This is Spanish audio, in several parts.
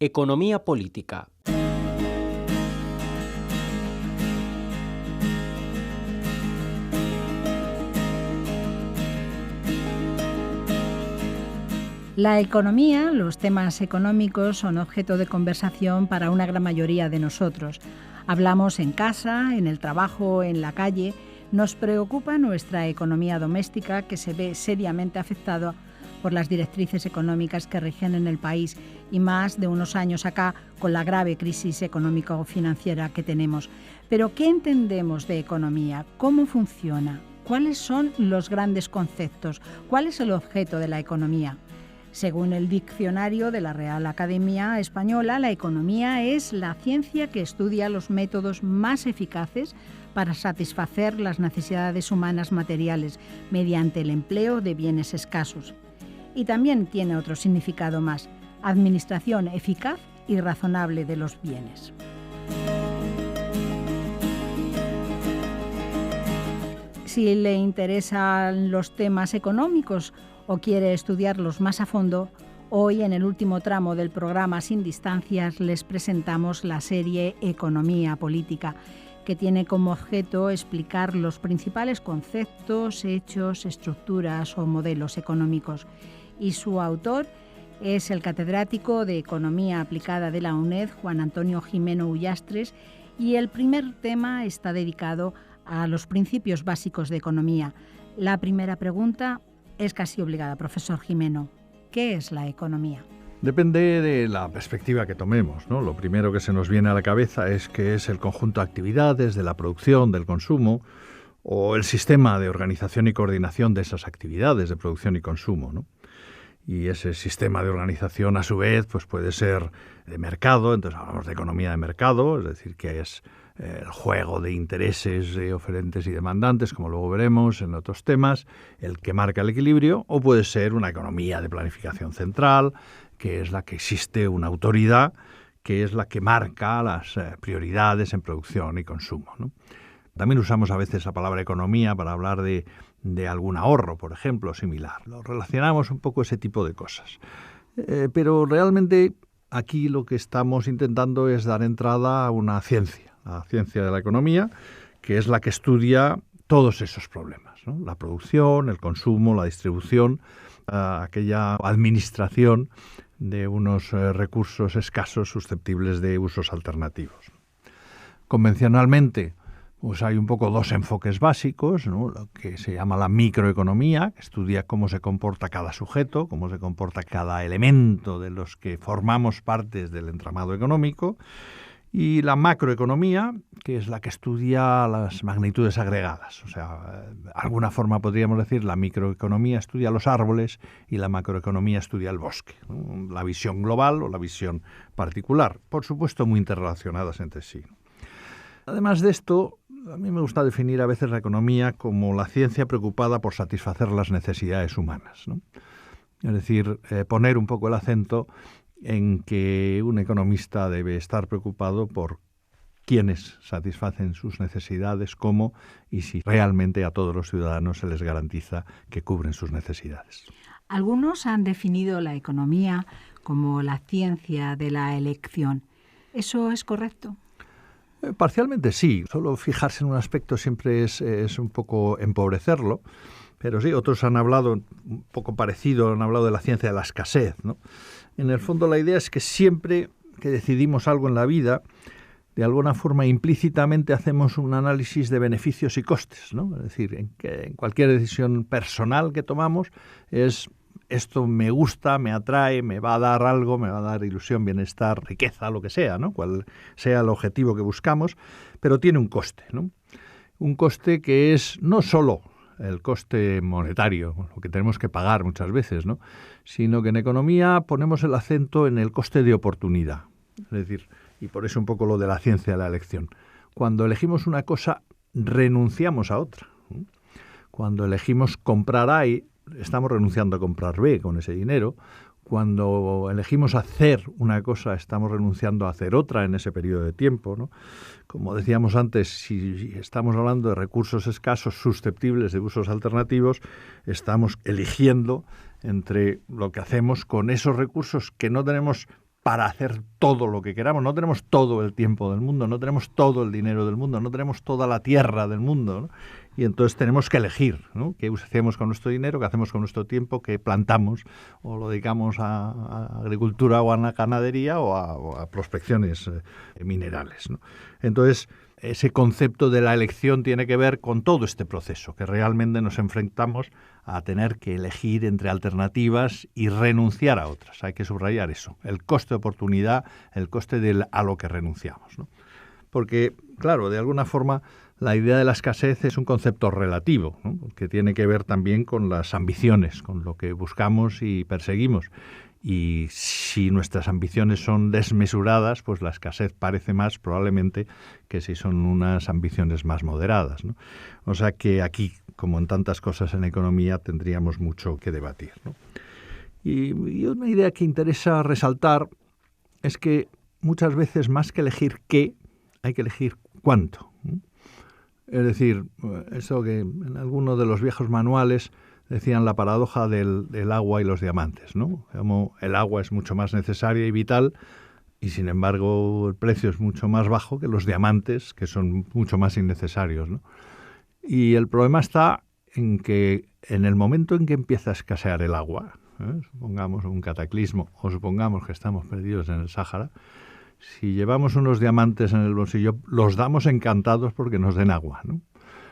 Economía política. La economía, los temas económicos son objeto de conversación para una gran mayoría de nosotros. Hablamos en casa, en el trabajo, en la calle. Nos preocupa nuestra economía doméstica, que se ve seriamente afectada por las directrices económicas que rigen en el país y más de unos años acá con la grave crisis económico-financiera que tenemos. Pero, ¿qué entendemos de economía? ¿Cómo funciona? ¿Cuáles son los grandes conceptos? ¿Cuál es el objeto de la economía? Según el diccionario de la Real Academia Española, la economía es la ciencia que estudia los métodos más eficaces para satisfacer las necesidades humanas materiales mediante el empleo de bienes escasos. Y también tiene otro significado más: administración eficaz y razonable de los bienes. Si le interesan los temas económicos o quiere estudiarlos más a fondo, hoy en el último tramo del programa Sin Distancias les presentamos la serie Economía Política, que tiene como objeto explicar los principales conceptos, hechos, estructuras o modelos económicos. Y su autor es el catedrático de Economía Aplicada de la UNED, Juan Antonio Gimeno Ullastres, y el primer tema está dedicado a los principios básicos de economía. La primera pregunta es casi obligada, profesor Gimeno. ¿Qué es la economía? Depende de la perspectiva que tomemos, ¿no? Lo primero que se nos viene a la cabeza es que es el conjunto de actividades, de la producción, del consumo, o el sistema de organización y coordinación de esas actividades de producción y consumo, ¿no? Y ese sistema de organización, a su vez, pues puede ser de mercado. Entonces hablamos de economía de mercado, es decir, que es el juego de intereses de oferentes y demandantes, como luego veremos en otros temas, el que marca el equilibrio, o puede ser una economía de planificación central, que es la que existe una autoridad, que es la que marca las prioridades en producción y consumo, ¿no? También usamos a veces la palabra economía para hablar de algún ahorro, por ejemplo, similar. Lo relacionamos un poco ese tipo de cosas. Pero realmente aquí lo que estamos intentando es dar entrada a una ciencia, la ciencia de la economía, que es la que estudia todos esos problemas, ¿no? La producción, el consumo, la distribución, aquella administración de unos recursos escasos susceptibles de usos alternativos. Convencionalmente, pues hay un poco dos enfoques básicos, ¿no? Lo que se llama la microeconomía, que estudia cómo se comporta cada sujeto, cómo se comporta cada elemento de los que formamos partes del entramado económico, y la macroeconomía, que es la que estudia las magnitudes agregadas. O sea, de alguna forma podríamos decir la microeconomía estudia los árboles y la macroeconomía estudia el bosque, ¿no? La visión global o la visión particular, por supuesto muy interrelacionadas entre sí. Además de esto, a mí me gusta definir a veces la economía como la ciencia preocupada por satisfacer las necesidades humanas, ¿no? Es decir, poner un poco el acento en que un economista debe estar preocupado por quiénes satisfacen sus necesidades, cómo y si realmente a todos los ciudadanos se les garantiza que cubren sus necesidades. Algunos han definido la economía como la ciencia de la elección. ¿Eso es correcto? Parcialmente sí. Solo fijarse en un aspecto siempre es un poco empobrecerlo. Pero sí, otros han hablado un poco parecido, han hablado de la ciencia de la escasez, ¿no? En el fondo la idea es que siempre que decidimos algo en la vida, de alguna forma implícitamente hacemos un análisis de beneficios y costes, ¿no? Es decir, en cualquier decisión personal que tomamos es esto me gusta, me atrae, me va a dar algo, me va a dar ilusión, bienestar, riqueza, lo que sea, ¿no? Cual sea el objetivo que buscamos, pero tiene un coste, ¿no? Un coste que es no solo el coste monetario, lo que tenemos que pagar muchas veces, ¿no? Sino que en economía ponemos el acento en el coste de oportunidad. Es decir, y por eso un poco lo de la ciencia de la elección. Cuando elegimos una cosa, renunciamos a otra. Cuando elegimos comprar A, estamos renunciando a comprar B con ese dinero. Cuando elegimos hacer una cosa, estamos renunciando a hacer otra en ese periodo de tiempo, ¿no? Como decíamos antes, si estamos hablando de recursos escasos susceptibles de usos alternativos, estamos eligiendo entre lo que hacemos con esos recursos que no tenemos para hacer todo lo que queramos. No tenemos todo el tiempo del mundo, no tenemos todo el dinero del mundo, no tenemos toda la tierra del mundo, ¿no? Y entonces tenemos que elegir, ¿no? ¿Qué hacemos con nuestro dinero? ¿Qué hacemos con nuestro tiempo? ¿Qué plantamos? ¿O lo dedicamos a agricultura o a la ganadería o a prospecciones minerales, ¿no? Entonces, ese concepto de la elección tiene que ver con todo este proceso, que realmente nos enfrentamos a tener que elegir entre alternativas y renunciar a otras. Hay que subrayar eso, el coste de oportunidad, el coste a lo que renunciamos, ¿no? Porque, claro, de alguna forma la idea de la escasez es un concepto relativo, ¿no? Que tiene que ver también con las ambiciones, con lo que buscamos y perseguimos. Y si nuestras ambiciones son desmesuradas, pues la escasez parece más probablemente que si son unas ambiciones más moderadas, ¿no? O sea que aquí, como en tantas cosas en economía, tendríamos mucho que debatir, ¿no? Y una idea que interesa resaltar es que muchas veces más que elegir qué, hay que elegir cuánto, ¿no? Es decir, eso que en algunos de los viejos manuales decían la paradoja del agua y los diamantes, ¿no? Como el agua es mucho más necesaria y vital y, sin embargo, el precio es mucho más bajo que los diamantes, que son mucho más innecesarios, ¿no? Y el problema está en que en el momento en que empieza a escasear el agua, supongamos un cataclismo o supongamos que estamos perdidos en el Sáhara, si llevamos unos diamantes en el bolsillo, los damos encantados porque nos den agua, ¿no?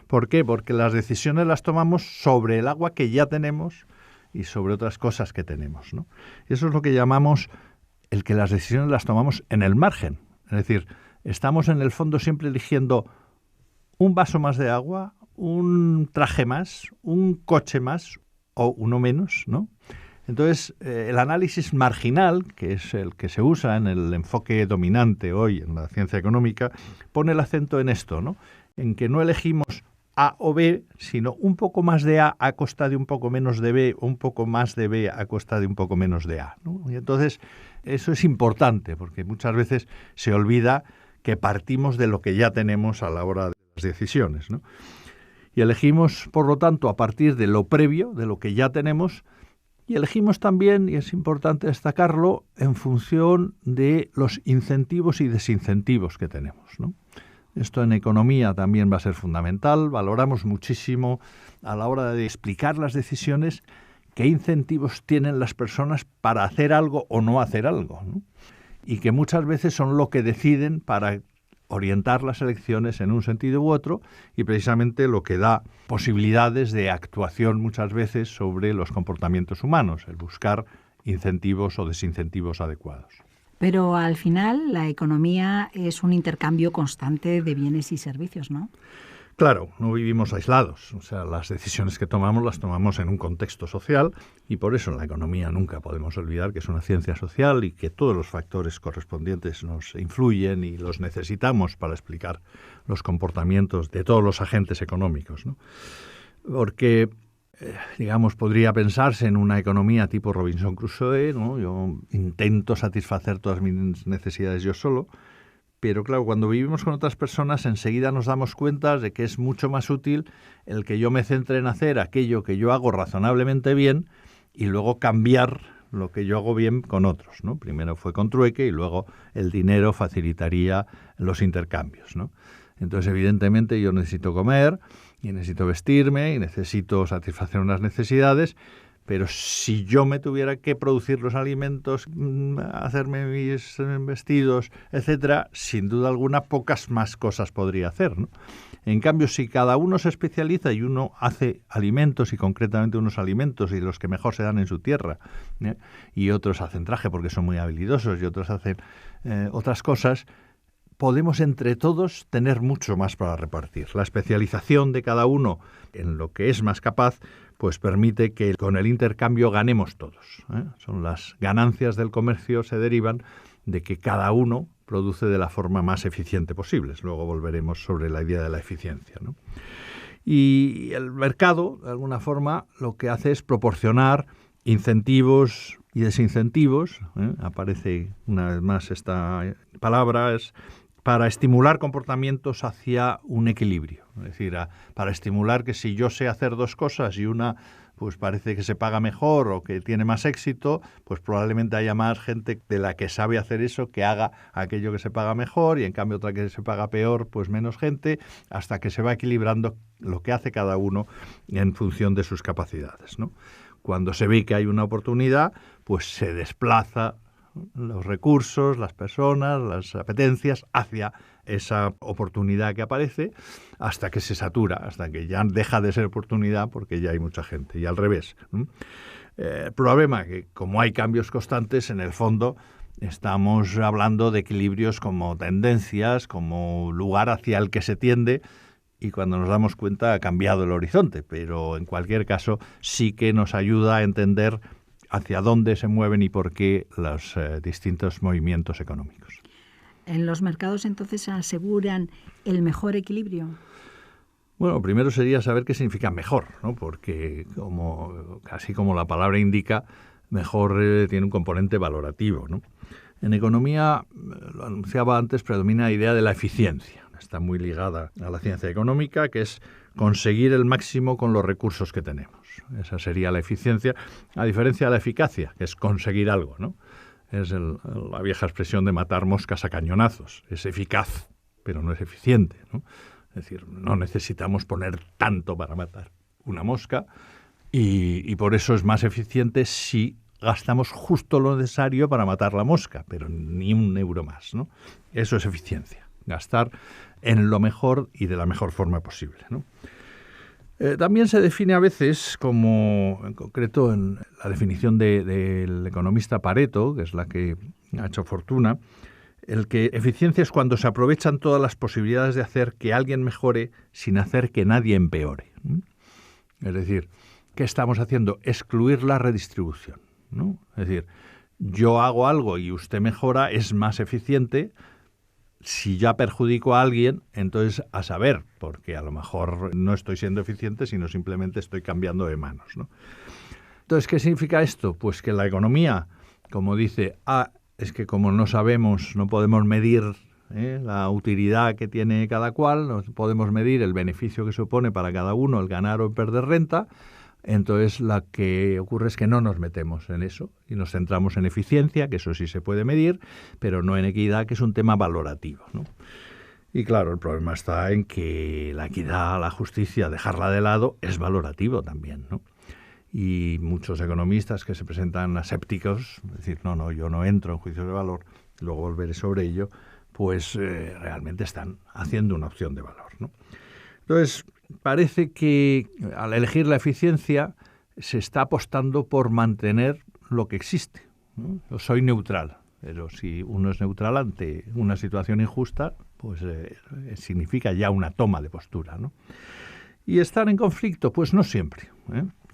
¿Por qué? Porque las decisiones las tomamos sobre el agua que ya tenemos y sobre otras cosas que tenemos, ¿no? Eso es lo que llamamos el que las decisiones las tomamos en el margen. Es decir, estamos en el fondo siempre eligiendo un vaso más de agua, un traje más, un coche más o uno menos, ¿no? Entonces, el análisis marginal, que es el que se usa en el enfoque dominante hoy en la ciencia económica, pone el acento en esto, ¿no? En que no elegimos A o B, sino un poco más de A costa de un poco menos de B, o un poco más de B a costa de un poco menos de A, ¿no? Y entonces, eso es importante, porque muchas veces se olvida que partimos de lo que ya tenemos a la hora de las decisiones, ¿no? Y elegimos, por lo tanto, a partir de lo previo, de lo que ya tenemos, y elegimos también, y es importante destacarlo, en función de los incentivos y desincentivos que tenemos, ¿no? Esto en economía también va a ser fundamental. Valoramos muchísimo a la hora de explicar las decisiones qué incentivos tienen las personas para hacer algo o no hacer algo, ¿no? Y que muchas veces son lo que deciden para orientar las elecciones en un sentido u otro y precisamente lo que da posibilidades de actuación muchas veces sobre los comportamientos humanos, el buscar incentivos o desincentivos adecuados. Pero al final la economía es un intercambio constante de bienes y servicios, ¿no? Claro, no vivimos aislados, o sea, las decisiones que tomamos las tomamos en un contexto social y por eso en la economía nunca podemos olvidar que es una ciencia social y que todos los factores correspondientes nos influyen y los necesitamos para explicar los comportamientos de todos los agentes económicos, ¿no? Porque, digamos, podría pensarse en una economía tipo Robinson Crusoe, ¿no? Yo intento satisfacer todas mis necesidades yo solo. Pero claro, cuando vivimos con otras personas enseguida nos damos cuenta de que es mucho más útil el que yo me centre en hacer aquello que yo hago razonablemente bien y luego cambiar lo que yo hago bien con otros, ¿no? Primero fue con trueque y luego el dinero facilitaría los intercambios, ¿no? Entonces, evidentemente, yo necesito comer y necesito vestirme y necesito satisfacer unas necesidades. Pero si yo me tuviera que producir los alimentos, hacerme mis vestidos, etcétera, sin duda alguna pocas más cosas podría hacer, ¿no? En cambio, si cada uno se especializa y uno hace alimentos y concretamente unos alimentos y los que mejor se dan en su tierra, y otros hacen traje porque son muy habilidosos y otros hacen otras cosas, podemos entre todos tener mucho más para repartir. La especialización de cada uno en lo que es más capaz pues permite que con el intercambio ganemos todos, ¿eh? Son las ganancias del comercio se derivan de que cada uno produce de la forma más eficiente posible. Luego volveremos sobre la idea de la eficiencia, ¿no? Y el mercado, de alguna forma, lo que hace es proporcionar incentivos y desincentivos, ¿eh? Aparece una vez más esta palabra, es para estimular comportamientos hacia un equilibrio. Es decir, para estimular que si yo sé hacer dos cosas y una pues parece que se paga mejor o que tiene más éxito, pues probablemente haya más gente de la que sabe hacer eso que haga aquello que se paga mejor, y en cambio otra que se paga peor, pues menos gente, hasta que se va equilibrando lo que hace cada uno en función de sus capacidades, ¿no? Cuando se ve que hay una oportunidad, pues se desplaza los recursos, las personas, las apetencias hacia esa oportunidad que aparece, hasta que se satura, hasta que ya deja de ser oportunidad porque ya hay mucha gente, y al revés. El problema es que, como hay cambios constantes, en el fondo estamos hablando de equilibrios como tendencias, como lugar hacia el que se tiende, y cuando nos damos cuenta ha cambiado el horizonte, pero en cualquier caso sí que nos ayuda a entender hacia dónde se mueven y por qué los distintos movimientos económicos. ¿En los mercados entonces aseguran el mejor equilibrio? Bueno, primero sería saber qué significa mejor, ¿no? Porque casi como la palabra indica, mejor tiene un componente valorativo, ¿no? En economía, lo anunciaba antes, predomina la idea de la eficiencia. Está muy ligada a la ciencia económica, que es conseguir el máximo con los recursos que tenemos. Esa sería la eficiencia, a diferencia de la eficacia, que es conseguir algo, ¿no? Es la vieja expresión de matar moscas a cañonazos. Es eficaz, pero no es eficiente, ¿no? Es decir, no necesitamos poner tanto para matar una mosca, y por eso es más eficiente si gastamos justo lo necesario para matar la mosca, pero ni un euro más, ¿no? Eso es eficiencia, gastar en lo mejor y de la mejor forma posible, ¿no? También se define a veces como, en concreto en la definición del economista Pareto, que es la que ha hecho fortuna, el que eficiencia es cuando se aprovechan todas las posibilidades de hacer que alguien mejore sin hacer que nadie empeore. Es decir, ¿qué estamos haciendo? Excluir la redistribución, ¿no? Es decir, yo hago algo y usted mejora, es más eficiente. Si ya perjudico a alguien, entonces a saber, porque a lo mejor no estoy siendo eficiente, sino simplemente estoy cambiando de manos, ¿no? Entonces, ¿qué significa esto? Pues que la economía, como dice, es que como no sabemos, no podemos medir la utilidad que tiene cada cual, no podemos medir el beneficio que supone para cada uno el ganar o perder renta. Entonces, lo que ocurre es que no nos metemos en eso y nos centramos en eficiencia, que eso sí se puede medir, pero no en equidad, que es un tema valorativo, ¿no? Y claro, el problema está en que la equidad, la justicia, dejarla de lado, es valorativo también, ¿no? Y muchos economistas que se presentan asépticos, es decir, no, yo no entro en juicios de valor, luego volveré sobre ello, pues realmente están haciendo una opción de valor, ¿no? Entonces, parece que al elegir la eficiencia se está apostando por mantener lo que existe, ¿no? Yo soy neutral, pero si uno es neutral ante una situación injusta, pues significa ya una toma de postura, ¿no? Y estar en conflicto, pues no siempre,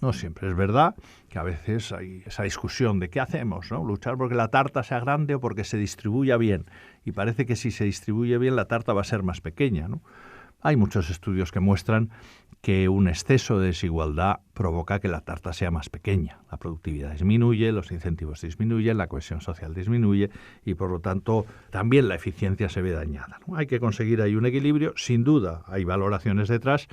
no siempre. Es verdad que a veces hay esa discusión de qué hacemos, ¿no? Luchar porque la tarta sea grande o porque se distribuya bien. Y parece que si se distribuye bien la tarta va a ser más pequeña, ¿no? Hay muchos estudios que muestran que un exceso de desigualdad provoca que la tarta sea más pequeña. La productividad disminuye, los incentivos disminuyen, la cohesión social disminuye y, por lo tanto, también la eficiencia se ve dañada, ¿no? Hay que conseguir ahí un equilibrio. Sin duda, hay valoraciones detrás,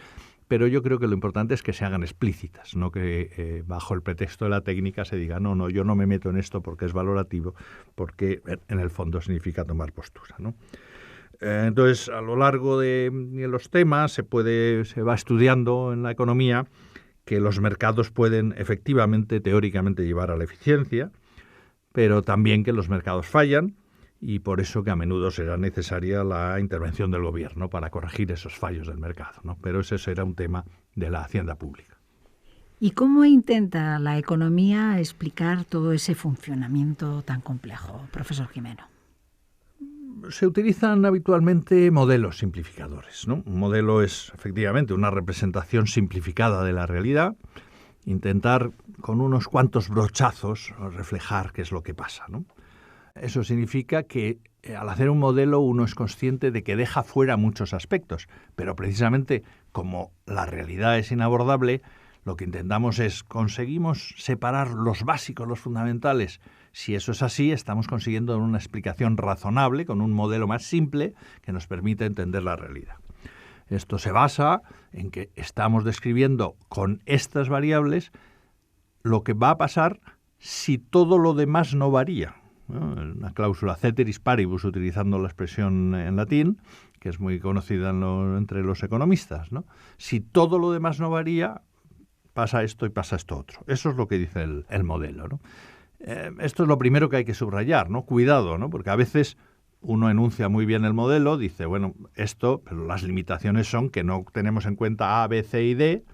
pero yo creo que lo importante es que se hagan explícitas, no que bajo el pretexto de la técnica se diga no, yo no me meto en esto porque es valorativo, porque en el fondo significa tomar postura, ¿no? Entonces, a lo largo de los temas se va estudiando en la economía que los mercados pueden efectivamente, teóricamente, llevar a la eficiencia, pero también que los mercados fallan y por eso que a menudo será necesaria la intervención del gobierno para corregir esos fallos del mercado, ¿no? Pero ese será un tema de la hacienda pública. ¿Y cómo intenta la economía explicar todo ese funcionamiento tan complejo, profesor Gimeno? Se utilizan habitualmente modelos simplificadores, ¿no? Un modelo es efectivamente una representación simplificada de la realidad, intentar con unos cuantos brochazos reflejar qué es lo que pasa, ¿no? Eso significa que al hacer un modelo uno es consciente de que deja fuera muchos aspectos, pero precisamente como la realidad es inabordable, lo que intentamos es conseguimos separar los básicos, los fundamentales. Si eso es así, estamos consiguiendo una explicación razonable con un modelo más simple que nos permite entender la realidad. Esto se basa en que estamos describiendo con estas variables lo que va a pasar si todo lo demás no varía, ¿no? Una cláusula ceteris paribus, utilizando la expresión en latín, que es muy conocida entre los economistas, ¿no? Si todo lo demás no varía, pasa esto y pasa esto otro. Eso es lo que dice el modelo, ¿no? Esto es lo primero que hay que subrayar, ¿no? Cuidado, ¿no? Porque a veces uno enuncia muy bien el modelo, dice, bueno, esto, pero las limitaciones son que no tenemos en cuenta A, B, C y D,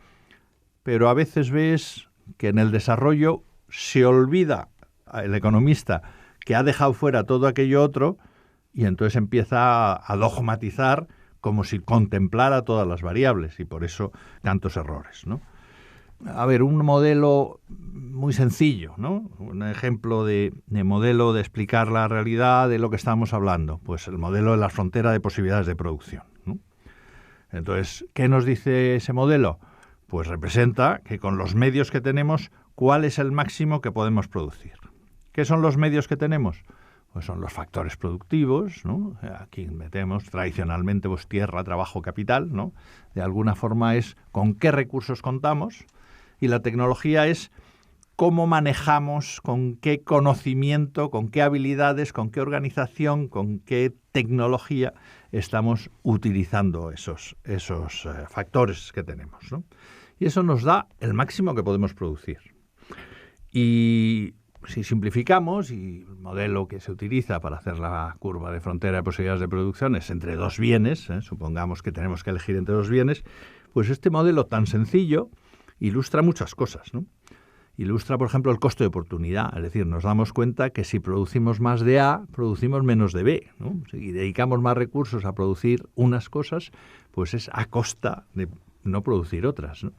pero a veces ves que en el desarrollo se olvida el economista que ha dejado fuera todo aquello otro y entonces empieza a dogmatizar como si contemplara todas las variables y por eso tantos errores, ¿no? A ver, un modelo muy sencillo, ¿no? Un ejemplo de modelo de explicar la realidad de lo que estamos hablando, pues el modelo de la frontera de posibilidades de producción, ¿no? Entonces, ¿qué nos dice ese modelo? Pues representa que con los medios que tenemos, ¿cuál es el máximo que podemos producir? ¿Qué son los medios que tenemos? Pues son los factores productivos, ¿no? Aquí metemos tradicionalmente pues tierra, trabajo, capital, ¿no? De alguna forma es con qué recursos contamos y la tecnología es cómo manejamos, con qué conocimiento, con qué habilidades, con qué organización, con qué tecnología estamos utilizando esos factores que tenemos, ¿no? Y eso nos da el máximo que podemos producir. Y si simplificamos, y el modelo que se utiliza para hacer la curva de frontera de posibilidades de producción es entre dos bienes, supongamos que tenemos que elegir entre dos bienes, pues este modelo tan sencillo ilustra muchas cosas, ¿no? Ilustra, por ejemplo, el costo de oportunidad, es decir, nos damos cuenta que si producimos más de A, producimos menos de B, ¿no? Si dedicamos más recursos a producir unas cosas, pues es a costa de no producir otras, ¿no?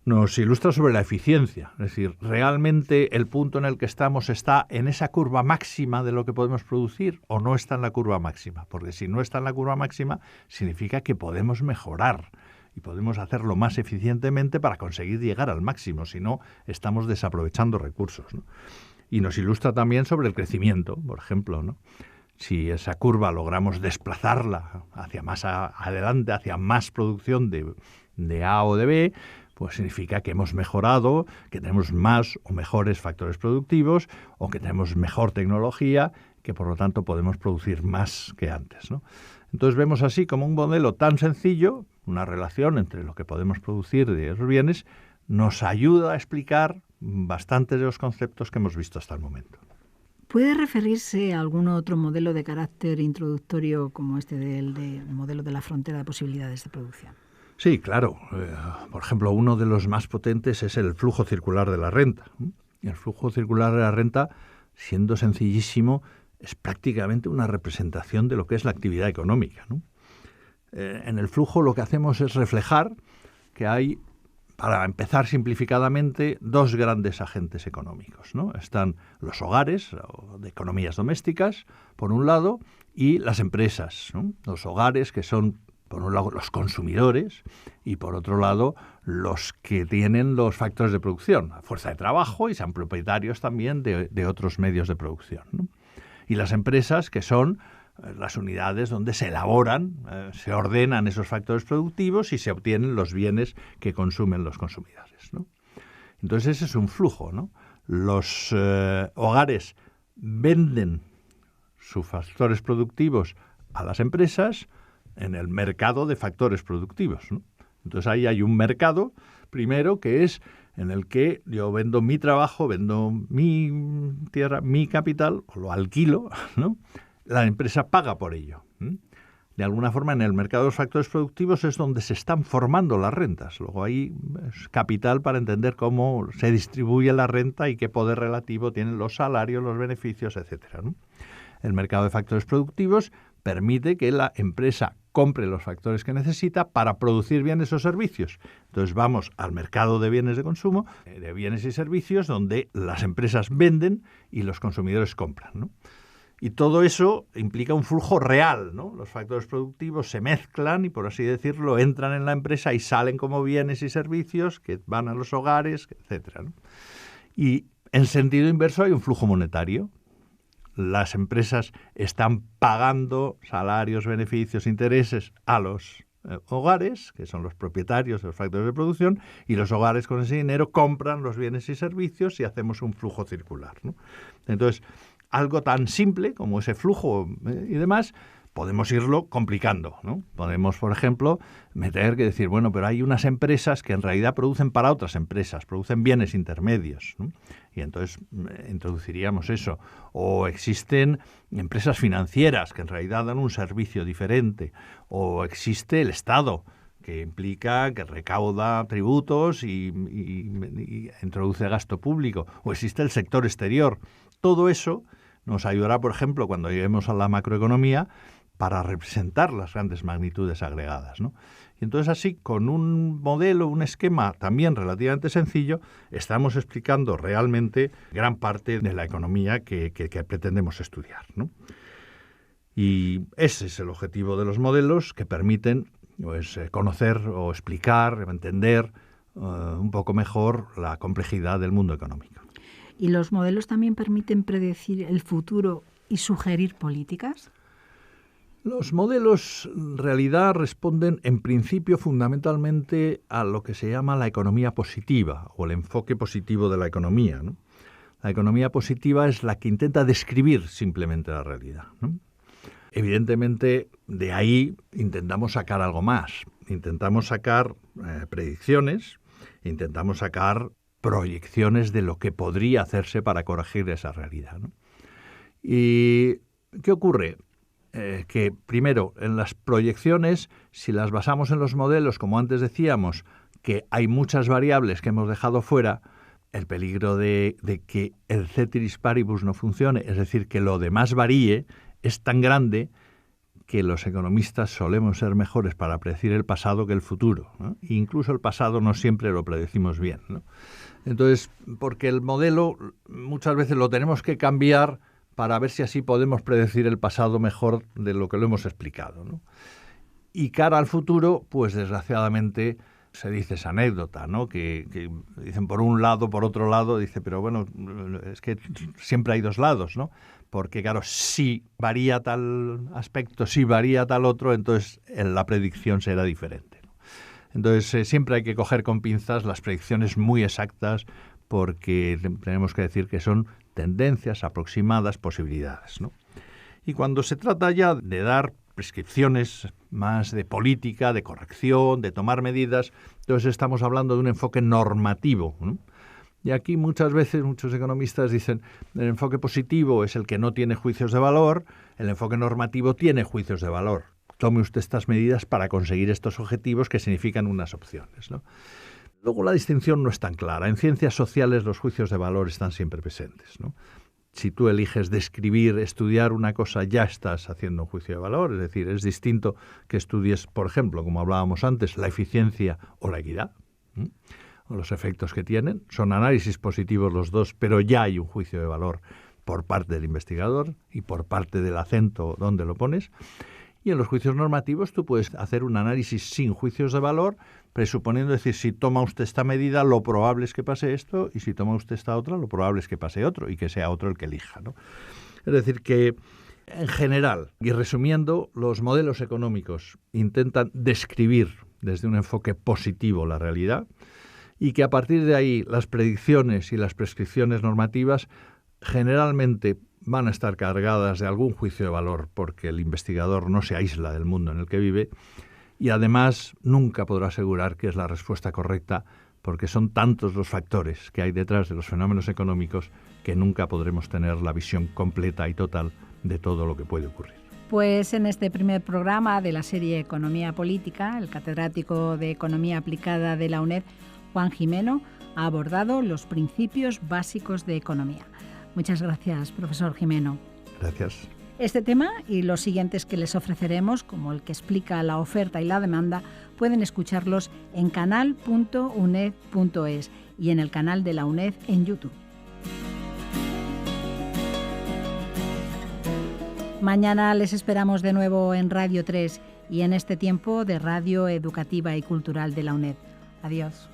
Nos ilustra sobre la eficiencia, es decir, realmente el punto en el que estamos está en esa curva máxima de lo que podemos producir o no está en la curva máxima, porque si no está en la curva máxima significa que podemos mejorar y podemos hacerlo más eficientemente para conseguir llegar al máximo, si no estamos desaprovechando recursos, ¿no? Y nos ilustra también sobre el crecimiento, por ejemplo, ¿no? Si esa curva logramos desplazarla hacia más adelante, hacia más producción de A o de B, pues significa que hemos mejorado, que tenemos más o mejores factores productivos o que tenemos mejor tecnología, que por lo tanto podemos producir más que antes, ¿no? Entonces vemos así como un modelo tan sencillo, una relación entre lo que podemos producir de esos bienes, nos ayuda a explicar bastantes de los conceptos que hemos visto hasta el momento. ¿Puede referirse a algún otro modelo de carácter introductorio como este del modelo de la frontera de posibilidades de producción? Sí, claro. Por ejemplo, uno de los más potentes es el flujo circular de la renta. El flujo circular de la renta, siendo sencillísimo, es prácticamente una representación de lo que es la actividad económica, ¿no? En el flujo lo que hacemos es reflejar que hay, para empezar simplificadamente, dos grandes agentes económicos, ¿no? Están los hogares, de economías domésticas, por un lado, y las empresas, ¿no? Los hogares, que son, por un lado, los consumidores y, por otro lado, los que tienen los factores de producción, la fuerza de trabajo, y sean propietarios también de otros medios de producción, ¿no? Y las empresas, que son las unidades donde se elaboran, se ordenan esos factores productivos y se obtienen los bienes que consumen los consumidores, ¿no? Entonces ese es un flujo, ¿no? Los hogares venden sus factores productivos a las empresas en el mercado de factores productivos, ¿no? Entonces ahí hay un mercado, primero, que es en el que yo vendo mi trabajo, vendo mi tierra, mi capital, o lo alquilo, ¿no? La empresa paga por ello. De alguna forma, en el mercado de los factores productivos es donde se están formando las rentas. Luego ahí es capital para entender cómo se distribuye la renta y qué poder relativo tienen los salarios, los beneficios, etcétera, ¿no? El mercado de factores productivos permite que la empresa compre los factores que necesita para producir bienes o servicios. Entonces vamos al mercado de bienes de consumo, de bienes y servicios, donde las empresas venden y los consumidores compran, ¿no? Y todo eso implica un flujo real, ¿no? Los factores productivos se mezclan y, por así decirlo, entran en la empresa y salen como bienes y servicios que van a los hogares, etcétera, ¿no? Y en sentido inverso hay un flujo monetario. Las empresas están pagando salarios, beneficios, intereses a los hogares, que son los propietarios de los factores de producción, y los hogares con ese dinero compran los bienes y servicios y hacemos un flujo circular, ¿no? Entonces, algo tan simple como ese flujo y demás, podemos irlo complicando, ¿no? Podemos, por ejemplo, decir, bueno, pero hay unas empresas que en realidad producen para otras empresas, producen bienes intermedios, ¿no? Y entonces introduciríamos eso. O existen empresas financieras que en realidad dan un servicio diferente. O existe el Estado, que implica que recauda tributos y introduce gasto público. O existe el sector exterior. Todo eso nos ayudará, por ejemplo, cuando lleguemos a la macroeconomía, para representar las grandes magnitudes agregadas, ¿no? Y entonces así, con un modelo, un esquema también relativamente sencillo, estamos explicando realmente gran parte de la economía que pretendemos estudiar, ¿no? Y ese es el objetivo de los modelos, que permiten pues, conocer o explicar, entender un poco mejor la complejidad del mundo económico. ¿Y los modelos también permiten predecir el futuro y sugerir políticas? Los modelos en realidad responden en principio fundamentalmente a lo que se llama la economía positiva o el enfoque positivo de la economía, ¿no? La economía positiva es la que intenta describir simplemente la realidad, ¿no? Evidentemente, de ahí intentamos sacar algo más. Intentamos sacar predicciones, intentamos sacar proyecciones de lo que podría hacerse para corregir esa realidad, ¿no? ¿Y qué ocurre? Que primero, en las proyecciones, si las basamos en los modelos, como antes decíamos, que hay muchas variables que hemos dejado fuera, el peligro de que el ceteris paribus no funcione, es decir, que lo demás varíe, es tan grande que los economistas solemos ser mejores para predecir el pasado que el futuro, ¿no? E incluso el pasado no siempre lo predecimos bien, ¿no? Entonces, porque el modelo muchas veces lo tenemos que cambiar para ver si así podemos predecir el pasado mejor de lo que lo hemos explicado, ¿no? Y cara al futuro, pues desgraciadamente se dice esa anécdota, ¿no? Que dicen por un lado, por otro lado, dice, pero bueno, es que siempre hay dos lados, ¿no? Porque claro, si varía tal aspecto, si varía tal otro, entonces la predicción será diferente, ¿no? Entonces siempre hay que coger con pinzas las predicciones muy exactas, porque tenemos que decir que son tendencias, aproximadas, posibilidades, ¿no? Y cuando se trata ya de dar prescripciones más de política, de corrección, de tomar medidas, entonces estamos hablando de un enfoque normativo, ¿no? Y aquí muchas veces muchos economistas dicen el enfoque positivo es el que no tiene juicios de valor, el enfoque normativo tiene juicios de valor. Tome usted estas medidas para conseguir estos objetivos que significan unas opciones, ¿no? Luego la distinción no es tan clara. En ciencias sociales los juicios de valor están siempre presentes, ¿no? Si tú eliges describir, estudiar una cosa, ya estás haciendo un juicio de valor. Es decir, es distinto que estudies, por ejemplo, como hablábamos antes, la eficiencia o la equidad, ¿sí? O los efectos que tienen. Son análisis positivos los dos, pero ya hay un juicio de valor por parte del investigador y por parte del acento donde lo pones. Y en los juicios normativos tú puedes hacer un análisis sin juicios de valor, presuponiendo, decir, si toma usted esta medida, lo probable es que pase esto, y si toma usted esta otra, lo probable es que pase otro, y que sea otro el que elija, ¿no? Es decir, que en general, y resumiendo, los modelos económicos intentan describir desde un enfoque positivo la realidad, y que a partir de ahí las predicciones y las prescripciones normativas generalmente van a estar cargadas de algún juicio de valor, porque el investigador no se aísla del mundo en el que vive, y además nunca podrá asegurar que es la respuesta correcta, porque son tantos los factores que hay detrás de los fenómenos económicos que nunca podremos tener la visión completa y total de todo lo que puede ocurrir. Pues en este primer programa de la serie Economía Política, el catedrático de Economía Aplicada de la UNED, Juan Gimeno, ha abordado los principios básicos de economía. Muchas gracias, profesor Gimeno. Gracias. Este tema y los siguientes que les ofreceremos, como el que explica la oferta y la demanda, pueden escucharlos en canal.uned.es y en el canal de la UNED en YouTube. Mañana les esperamos de nuevo en Radio 3 y en este tiempo de Radio Educativa y Cultural de la UNED. Adiós.